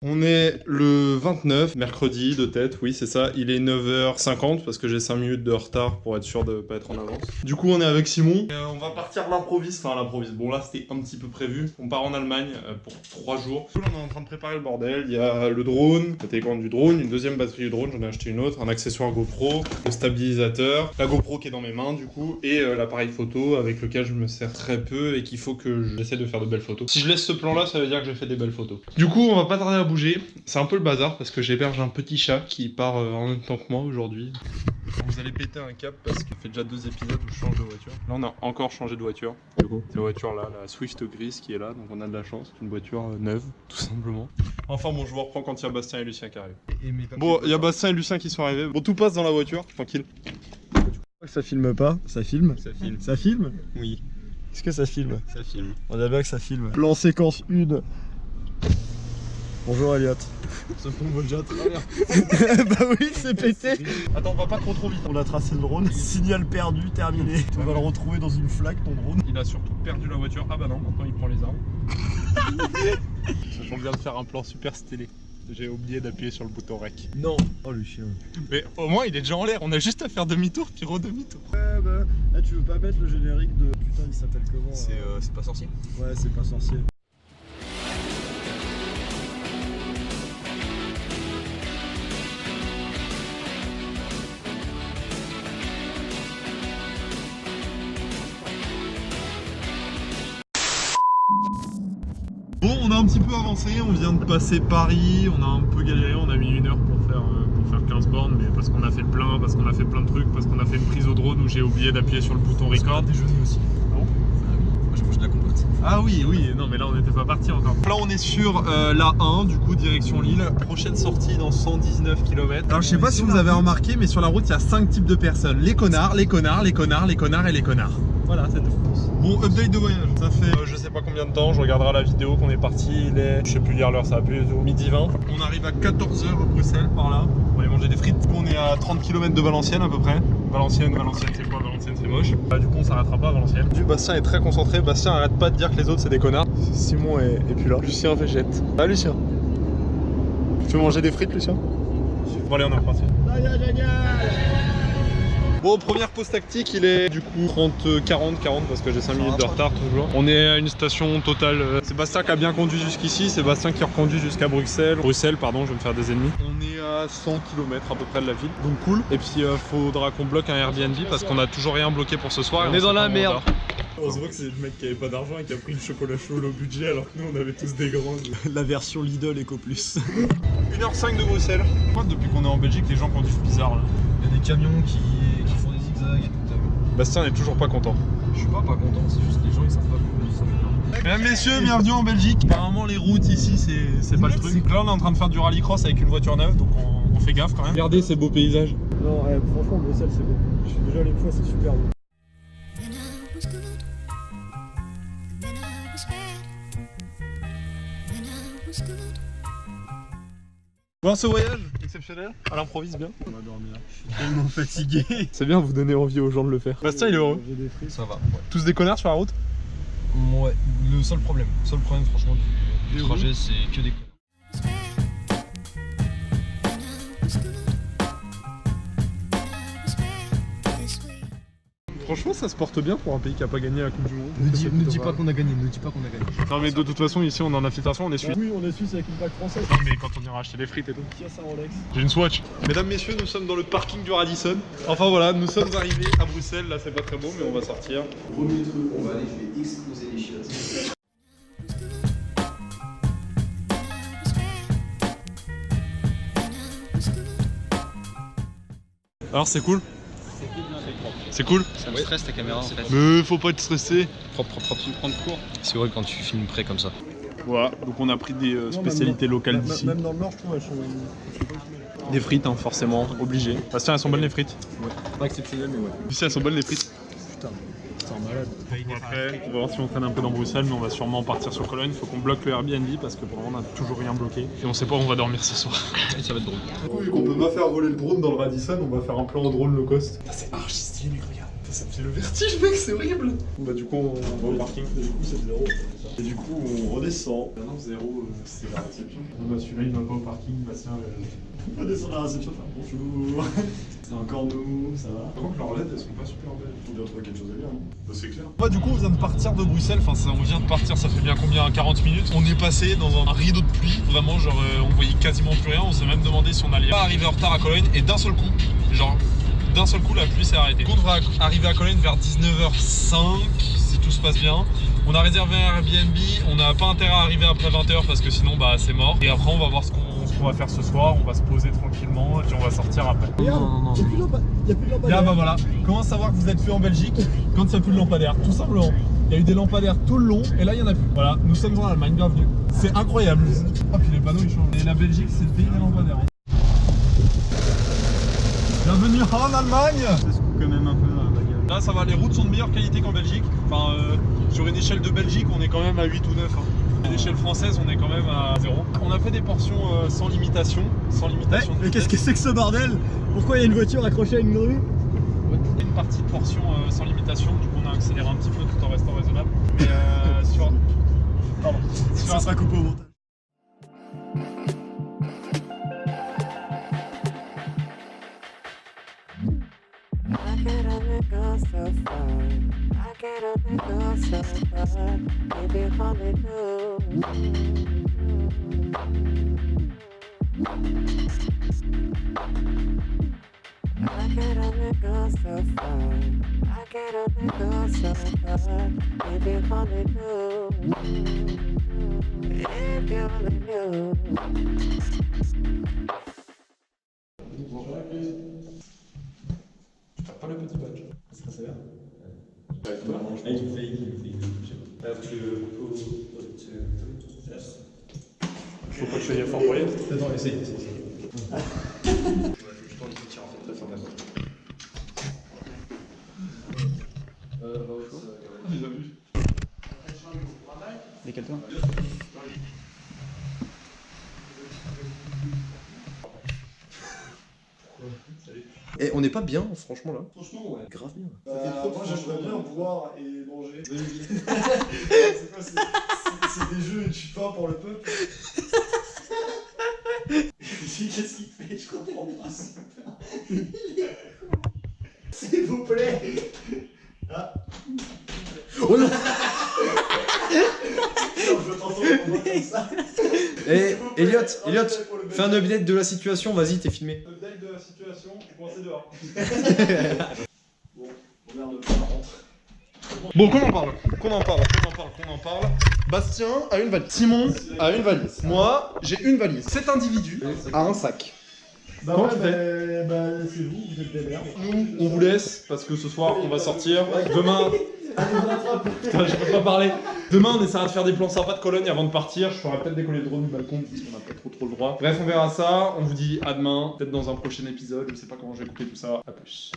On est le 29, mercredi de tête, oui c'est ça, il est 9h50 parce que j'ai 5 minutes de retard pour être sûr de pas être en avance. Du coup on est avec Simon, on va partir à l'improviste, bon là c'était un petit peu prévu, on part en Allemagne pour 3 jours. Là on est en train de préparer le bordel, il y a le drone, la télécommande du drone, une deuxième batterie du drone, j'en ai acheté une autre, un accessoire GoPro, le stabilisateur, la GoPro qui est dans mes mains du coup, et l'appareil photo avec lequel je me sers très peu et qu'il faut que j'essaie de faire de belles photos. Si je laisse ce plan là ça veut dire que je fais des belles photos. Du coup on va pas tarder à bouger. C'est un peu le bazar parce que j'héberge un petit chat qui part en même temps que moi aujourd'hui. Vous allez péter un cap parce qu'il fait déjà 2 épisodes où je change de voiture. Là on a encore changé de voiture. C'est la voiture là, la Swift grise qui est là, donc on a de la chance. C'est une voiture neuve, tout simplement. Enfin bon, je vous reprends quand il y a Bastien et Lucien qui arrivent. Bon, il y a Bastien et Lucien qui sont arrivés. Bon, tout passe dans la voiture, tranquille. Ça filme pas, ça filme. Ça filme. Ça filme? Oui. Est-ce que ça filme? Ça filme. On a bien que ça filme. Plan séquence 1. Bonjour Elliot. Ce pont va déjà travers. Bah oui, c'est pété. Attends, on va pas trop vite. On a tracé le drone. Signal perdu, terminé. On va le retrouver dans une flaque, ton drone. Il a surtout perdu la voiture. Ah bah non, maintenant il prend les armes. On vient de faire un plan super stylé. J'ai oublié d'appuyer sur le bouton rec. Non. Oh le chien. Mais au moins il est déjà en l'air, on a juste à faire demi-tour puis redemi-tour. Ouais bah, là tu veux pas mettre le générique de... Putain il s'appelle comment? C'est pas sorcier. Ouais c'est pas sorcier. Bon, on a un petit peu avancé, on vient de passer Paris, on a un peu galéré, on a mis 1 heure pour faire 15 bornes, mais parce qu'on a fait le plein, parce qu'on a fait plein de trucs, parce qu'on a fait une prise au drone où j'ai oublié d'appuyer sur le bouton record. Déjeuner aussi. Ah bon? Moi je mange de la compote. Ah oui, non mais là on n'était pas parti encore. Là on est sur la 1, du coup direction Lille, prochaine sortie dans 119 km. Alors je sais pas si vous avez remarqué, mais sur la route il y a 5 types de personnes. Les connards, les connards, les connards, les connards et les connards. Voilà, c'est tout. Bon, update de voyage. Ça fait je sais pas combien de temps, je regarderai la vidéo qu'on est parti, il est, je sais plus lire l'heure, ça va plus du tout, midi 20. On arrive à 14h à Bruxelles, par là. On va aller manger des frites. On est à 30 km de Valenciennes à peu près. Valenciennes c'est quoi? Valenciennes c'est moche. Bah, du coup on s'arrêtera pas à Valenciennes. Bastien est très concentré, Bastien arrête pas de dire que les autres c'est des connards. Simon est plus là. Lucien végète. Ah Lucien. Tu veux manger des frites Lucien? Bon allez on est reparti. Bon, première pause tactique, il est du coup 40 parce que j'ai 5 minutes de retard toujours. On est à une station totale. C'est Bastien qui a bien conduit jusqu'ici, c'est Bastien qui reconduit jusqu'à Bruxelles. Bruxelles, pardon, je vais me faire des ennemis. On est à 100 km à peu près de la ville, donc cool. Et puis faudra qu'on bloque un Airbnb parce qu'on a toujours rien bloqué pour ce soir. On est dans la merde. On se voit que c'est le mec qui avait pas d'argent et qui a pris le chocolat chaud au budget alors que nous on avait tous des grands. La version Lidl Eco Plus. 1h05 de Bruxelles. Moi depuis qu'on est en Belgique, les gens conduisent bizarre là. Il y a des camions qui font des zigzags et tout. Bastien n'est toujours pas content. Je suis pas content, c'est juste les gens ils savent pas conduire, ça fait peur. Mesdames, messieurs, bienvenue en Belgique. Apparemment les routes ici c'est pas le truc. Là on est en train de faire du rallycross avec une voiture neuve donc on fait gaffe quand même. Regardez ces beaux paysages. Non franchement Bruxelles c'est beau. Je suis déjà allé une fois, c'est super beau. Bon ce voyage exceptionnel, à l'improvise bien. On va dormir. Je suis tellement fatigué. C'est bien, vous donnez envie aux gens de le faire. Bastien il est heureux. Ça va, ouais. Tous des connards sur la route? Ouais, le seul problème franchement du trajet c'est que des connards. Franchement ça se porte bien pour un pays qui a pas gagné la Coupe du Monde. Ne dis pas qu'on a gagné, ne dis pas qu'on a gagné. Non mais de toute façon ici on est en infiltration, on est suisse. Oui on est suisse avec une plaque française. Non mais quand on ira acheter des frites et tout. Qui a sa Rolex? J'ai une Swatch. Mesdames, messieurs, nous sommes dans le parking du Radisson. Enfin voilà, nous sommes arrivés à Bruxelles. Là, c'est pas très beau, mais on va sortir. Premier truc, on va aller, je vais exploser les chiottes. Alors, c'est cool? C'est cool? Ça me stresse ta caméra en fait. Mais faut pas être stressé. Propre, tu me prends de court. C'est vrai quand tu filmes près comme ça. Voilà, donc on a pris des spécialités locales d'ici. Même dans le Nord je trouve elles sont... Des frites, hein, forcément, obligé. Bastien, elles sont bonnes les frites? Ouais. Pas exceptionnel mais ouais. Ici, elles sont bonnes les frites. Putain, c'est un malade. Bon, après, on va voir si on traîne un peu dans Bruxelles, mais on va sûrement partir sur Cologne. Il faut qu'on bloque le Airbnb parce que pour le moment, on a toujours rien bloqué. Et on sait pas où on va dormir ce soir. Et ça va être drôle. Du coup, vu qu'on peut pas faire voler le drone dans le Radisson, on va faire un plan au drone low cost. Ça, c'est archi stylé, mec, regarde. Ça me fait le vertige, mec, c'est horrible. Bah, du coup, on va au parking. Et du coup, c'est 0. Et du coup, on redescend. Ah non, 0, c'est la réception. Bah, celui-là, il va pas au parking, Bastien. On va descendre à la réception, faire bonjour. C'est encore nous, ça va. Par contre, leurs LED, elles sont pas super belles. On doit trouver quelque chose de bien. Bah, c'est clair. Bah, du coup, on vient de partir de Bruxelles. Enfin, on vient de partir, ça fait bien combien? 40 minutes. On est passé dans un rideau de pluie. Vraiment, genre, on voyait quasiment plus rien. On s'est même demandé si on allait pas arriver en retard à Cologne. Et d'un seul coup, genre, d'un seul coup, la pluie s'est arrêtée. On devrait arriver à Cologne vers 19h05, si tout se passe bien. On a réservé un Airbnb. On n'a pas intérêt à arriver après 20h parce que sinon, bah, c'est mort. Et après, on va voir ce qu'on va faire ce soir. On va se poser tranquillement et puis on va sortir après. Regarde, il n'y a plus de lampadaire. Là, bah voilà. Comment savoir que vous êtes plus en Belgique quand il n'y a plus de lampadaire? Tout simplement. Il y a eu des lampadaires tout le long et là, il n'y en a plus. Voilà, nous sommes en Allemagne. Bienvenue. C'est incroyable. Ah, puis les panneaux, ils changent. Et la Belgique, c'est le pays des lampadaires. Bienvenue en Allemagne. Ça se coupe quand même un peu la bagarre. Là, ça va, les routes sont de meilleure qualité qu'en Belgique. Enfin, sur une échelle de Belgique, on est quand même à 8 ou 9. Hein. À l'échelle française, on est quand même à 0. On a fait des portions sans limitation. Sans limitation de Mais qu'est-ce vitesse. que c'est que ce bordel? Pourquoi il y a une voiture accrochée à une grue? Une partie de portion sans limitation, du coup on a accéléré un petit peu tout en restant raisonnable. Mais sur... Pardon. Ça sera coupé au montage. I can't go so far. I can't go so far. Maybe only do. I can't go so far. I can't go so far. Maybe only do. If you only knew. Pas le petit badge. Ça serait sévère. Avec toi? Ah, il me fait Faut pas que je sois fort pour aller. Attends, essaye. Je tourne les tirs en fait, très fort. Décale-toi. Et on n'est pas bien, franchement là. Franchement, ouais. Grave bien. Moi, j'aimerais bien boire et manger. C'est quoi? C'est des jeux et tu pars pour le peuple. Qu'est-ce qu'il fait? Je comprends pas. S'il vous plaît. Ah. Oh non. Je t'entends comme ça. Eh, Elliot, fais un update de la situation, vas-y, t'es filmé. Update de la situation, commencez dehors. Bon, merde, je rentre. Bon, qu'on en parle. Bastien a une valise. Simon a une valise. Moi, j'ai une valise. Cet individu a un sac. Bah Comment ouais, tu c'est vous êtes des merdes. Nous, on vous laisse parce que ce soir, on va sortir. Demain, putain, je peux pas parler. Demain, on essaiera de faire des plans sympas de Cologne avant de partir. Je ferai peut-être décoller le drone du balcon parce qu'on n'a pas trop le droit. Bref, on verra ça. On vous dit à demain, peut-être dans un prochain épisode. Je sais pas comment je vais couper tout ça. À plus.